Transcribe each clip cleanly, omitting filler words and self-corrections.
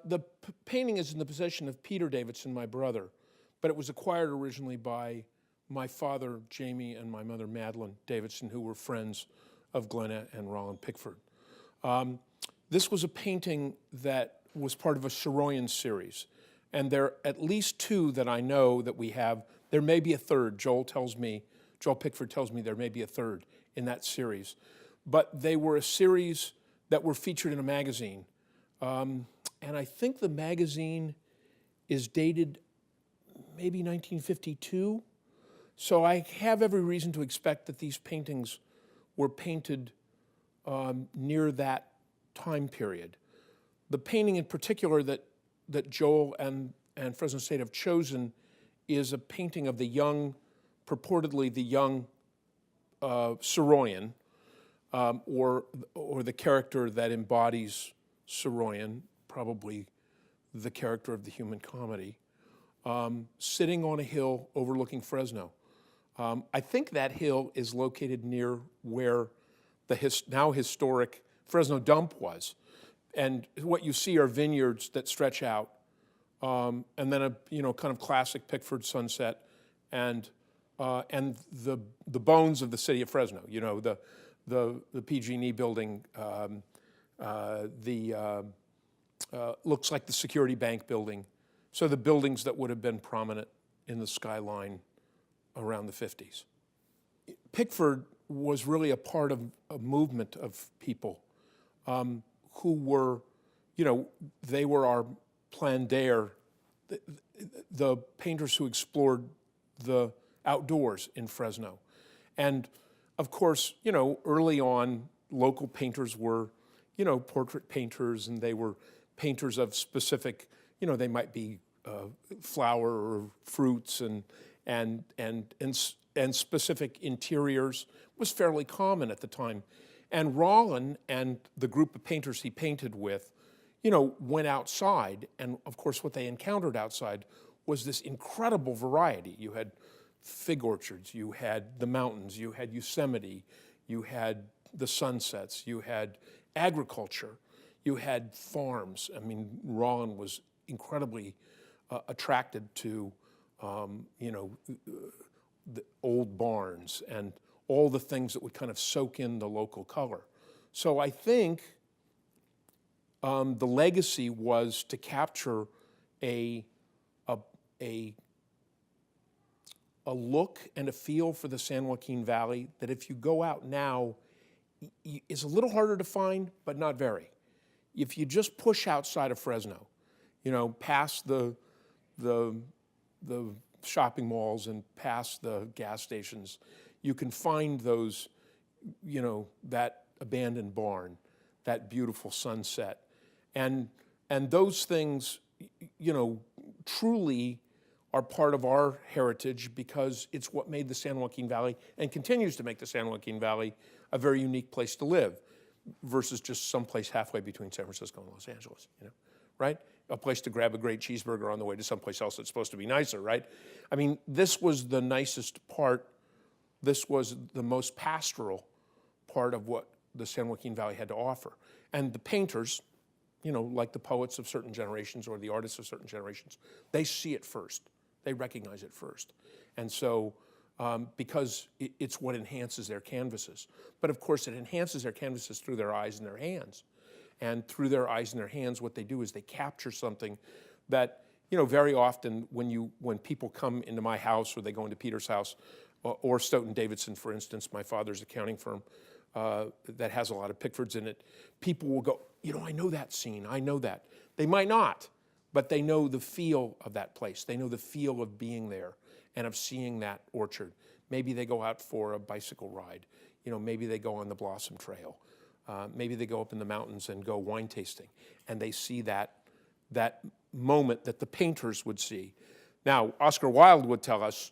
The painting is in the possession of Peter Davidson, my brother, but it was acquired originally by my father, Jamie, and my mother, Madeline Davidson, who were friends of Glenna and Roland Pickford. This was a painting that was part of a Soroyan series, and there are at least two that I know that we have. There may be a third. Joel Pickford tells me there may be a third in that series. But they were a series that were featured in a magazine. And I think the magazine is dated maybe 1952. So I have every reason to expect that these paintings were painted near that time period. The painting in particular that Joel and Fresno State have chosen is a painting of the young, purportedly the young Soroyan, or the character that embodies Soroyan, probably the character of the human comedy, sitting on a hill overlooking Fresno. I think that hill is located near where the now historic Fresno dump was. And what you see are vineyards that stretch out, and then a kind of classic Pickford sunset, and the bones of the city of Fresno. The PG&E building, looks like the Security Bank building. So the buildings that would have been prominent in the skyline around the 50s. Pickford was really a part of a movement of people who were, they were our plein d'air, the painters who explored the outdoors in Fresno. And of course, early on, local painters were, portrait painters, and they were painters of specific, they might be flower or fruits and specific interiors was fairly common at the time. And Rollin and the group of painters he painted with, went outside, and of course what they encountered outside was this incredible variety. You had fig orchards, you had the mountains, you had Yosemite, you had the sunsets, you had agriculture, you had farms. I mean, Rollin was incredibly attracted to, the old barns and all the things that would kind of soak in the local color. So I think the legacy was to capture a look and a feel for the San Joaquin Valley that if you go out now, is a little harder to find, but not very. If you just push outside of Fresno, past the shopping malls and past the gas stations, you can find those, that abandoned barn, that beautiful sunset. And those things, truly are part of our heritage because it's what made the San Joaquin Valley and continues to make the San Joaquin Valley a very unique place to live versus just someplace halfway between San Francisco and Los Angeles, right? A place to grab a great cheeseburger on the way to someplace else that's supposed to be nicer, right? I mean, this was the nicest part. This was the most pastoral part of what the San Joaquin Valley had to offer. And the painters, like the poets of certain generations or the artists of certain generations, they see it first. They recognize it first. And so, because it's what enhances their canvases. But of course, it enhances their canvases through their eyes and their hands. And through their eyes and their hands, what they do is they capture something that, very often when people come into my house or they go into Peter's house, or Stoughton Davidson, for instance, my father's accounting firm that has a lot of Pickfords in it, people will go, I know that scene, I know that. They might not, but they know the feel of that place. They know the feel of being there and of seeing that orchard. Maybe they go out for a bicycle ride. Maybe they go on the Blossom Trail. Maybe they go up in the mountains and go wine tasting, and they see that moment that the painters would see. Now, Oscar Wilde would tell us,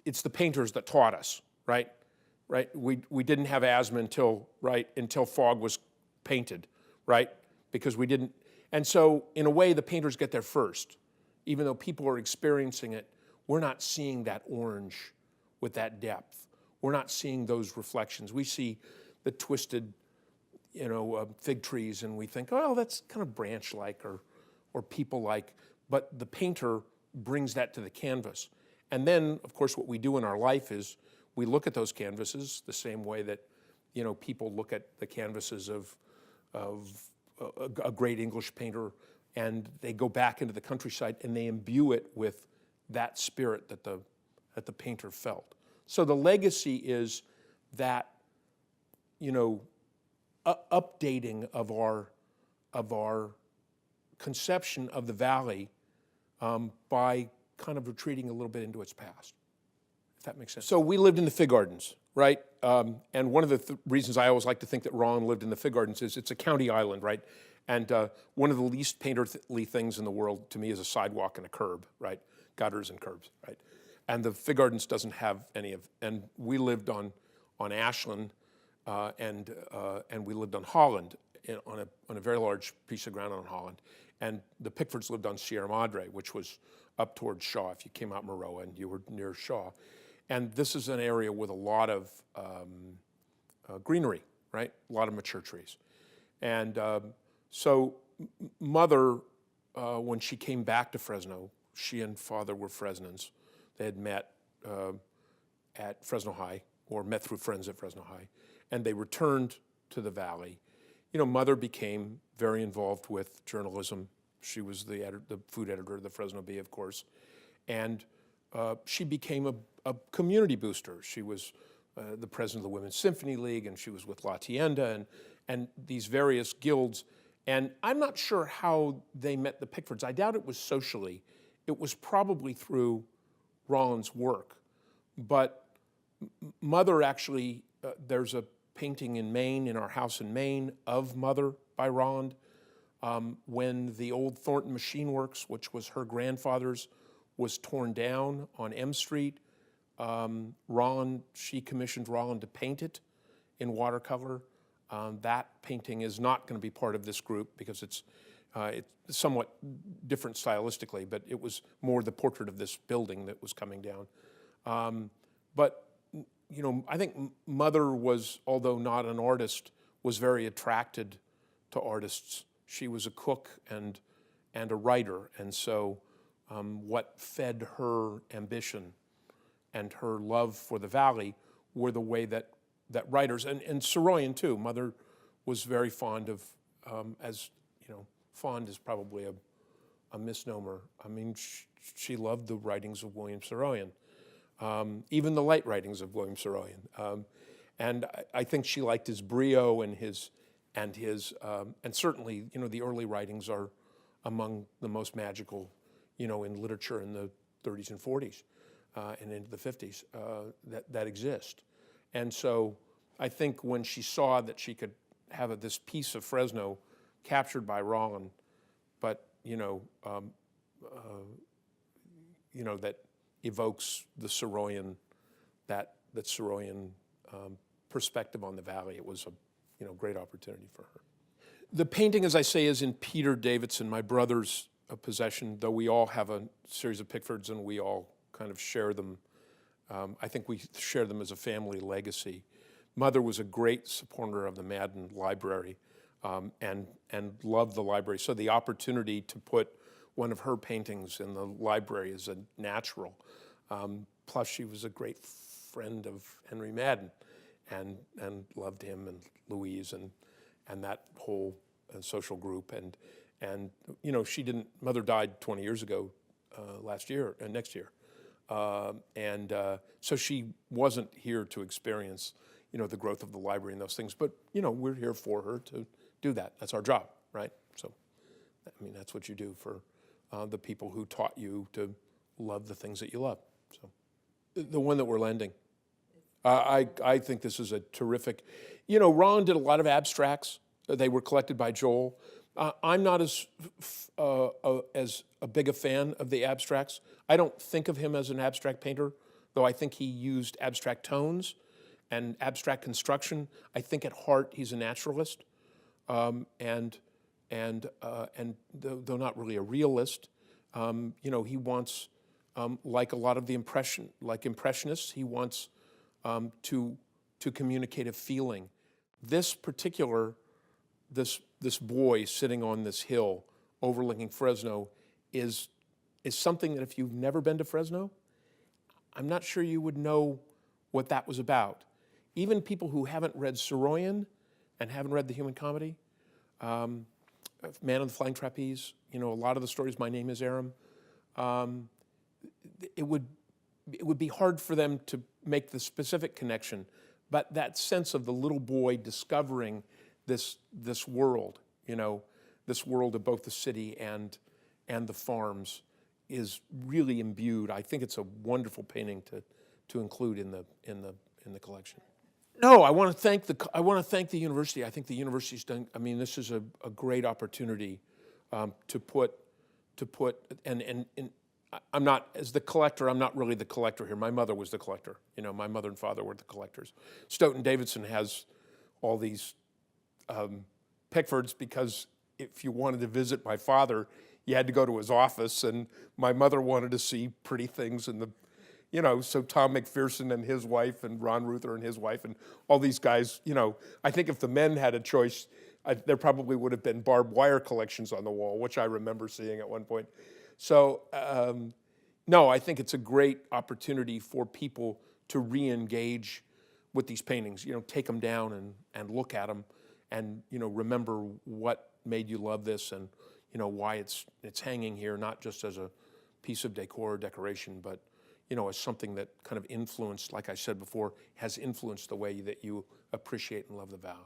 it's the painters that taught us, right? Right? We didn't have asthma until fog was painted, right? Because we didn't. And so, in a way, the painters get there first. Even though people are experiencing it, we're not seeing that orange with that depth. We're not seeing those reflections. We see the twisted, fig trees, and we think, oh, that's kind of branch-like, or or people like, but the painter brings that to the canvas. And then, of course, what we do in our life is we look at those canvases the same way that, people look at the canvases of a great English painter, and they go back into the countryside and they imbue it with that spirit that the painter felt. So the legacy is that, updating of our conception of the valley by kind of retreating a little bit into its past, if that makes sense. So we lived in the Fig Gardens, right? And one of the reasons I always like to think that Ron lived in the Fig Gardens is it's a county island, right? And one of the least painterly things in the world to me is a sidewalk and a curb, right? Gutters and curbs, right? And the Fig Gardens doesn't have any of, and we lived on Ashland, and we lived on Holland, on a very large piece of ground on Holland. And the Pickfords lived on Sierra Madre, which was up towards Shaw. If you came out Maroa and you were near Shaw. And this is an area with a lot of greenery, right? A lot of mature trees. And so Mother, when she came back to Fresno, she and Father were Fresnans. They had met at Fresno High, or met through friends at Fresno High, and they returned to the valley. Mother became very involved with journalism. She was the food editor of the Fresno Bee, of course, and she became a community booster. She was the president of the Women's Symphony League, and she was with La Tienda and these various guilds. And I'm not sure how they met the Pickfords. I doubt it was socially. It was probably through Rollins' work. But Mother actually, there's a painting in Maine, in our house in Maine, of Mother by Rolland. When the old Thornton Machine Works, which was her grandfather's, was torn down on M Street, she commissioned Rolland to paint it in watercolor. That painting is not going to be part of this group because it's somewhat different stylistically, but it was more the portrait of this building that was coming down. But I think Mother was, although not an artist, was very attracted to artists. She was a cook and a writer, and so what fed her ambition and her love for the valley were the way that writers, and Saroyan too. Mother was very fond of, fond is probably a misnomer. I mean, she loved the writings of William Saroyan, even the light writings of William Saroyan. And I think she liked his brio and certainly, the early writings are among the most magical, in literature in the 30s and 40s and into the 50s that exist. And so I think when she saw that she could have this piece of Fresno captured by Rolland, but that evokes the Saroyan, that Saroyan perspective on the valley, it was a great opportunity for her. The painting, as I say, is in Peter Davidson, my brother's possession, though we all have a series of Pickfords and we all kind of share them. I think we share them as a family legacy. Mother was a great supporter of the Madden Library and loved the library. So the opportunity to put one of her paintings in the library is a natural. Plus she was a great friend of Henry Madden and loved him and Louise and that whole social group. And Mother died 20 years ago next year. So she wasn't here to experience, the growth of the library and those things. But, we're here for her to do that. That's our job, right? So, that's what you do for the people who taught you to love the things that you love. So, the one that we're lending, I think this is a terrific. Ron did a lot of abstracts. They were collected by Joel. I'm not as a big a fan of the abstracts. I don't think of him as an abstract painter, though I think he used abstract tones and abstract construction. I think at heart he's a naturalist, and though not really a realist. He wants, like a lot of the impressionists, he wants to communicate a feeling. This boy sitting on this hill overlooking Fresno is something that if you've never been to Fresno, I'm not sure you would know what that was about. Even people who haven't read Soroyan and haven't read The Human Comedy, Man on the Flying Trapeze, a lot of the stories, My Name is Aram, it would be hard for them to make the specific connection, but that sense of the little boy discovering this world, this world of both the city and the farms is really imbued. I think it's a wonderful painting to include in the collection. No, I want to thank the university. I think the university's done. I mean, this is a great opportunity to put and I'm not, as the collector, I'm not really the collector here. My mother was the collector. My mother and father were the collectors. Stoughton Davidson has all these Pickfords because if you wanted to visit my father, you had to go to his office, and my mother wanted to see pretty things in so Tom McPherson and his wife and Ron Ruther and his wife and all these guys, I think if the men had a choice, there probably would have been barbed wire collections on the wall, which I remember seeing at one point. So, no, I think it's a great opportunity for people to re-engage with these paintings, take them down and look at them and, remember what made you love this and, why it's hanging here, not just as a piece of decor or decoration, but, as something that kind of influenced, like I said before, has influenced the way that you appreciate and love the Valley.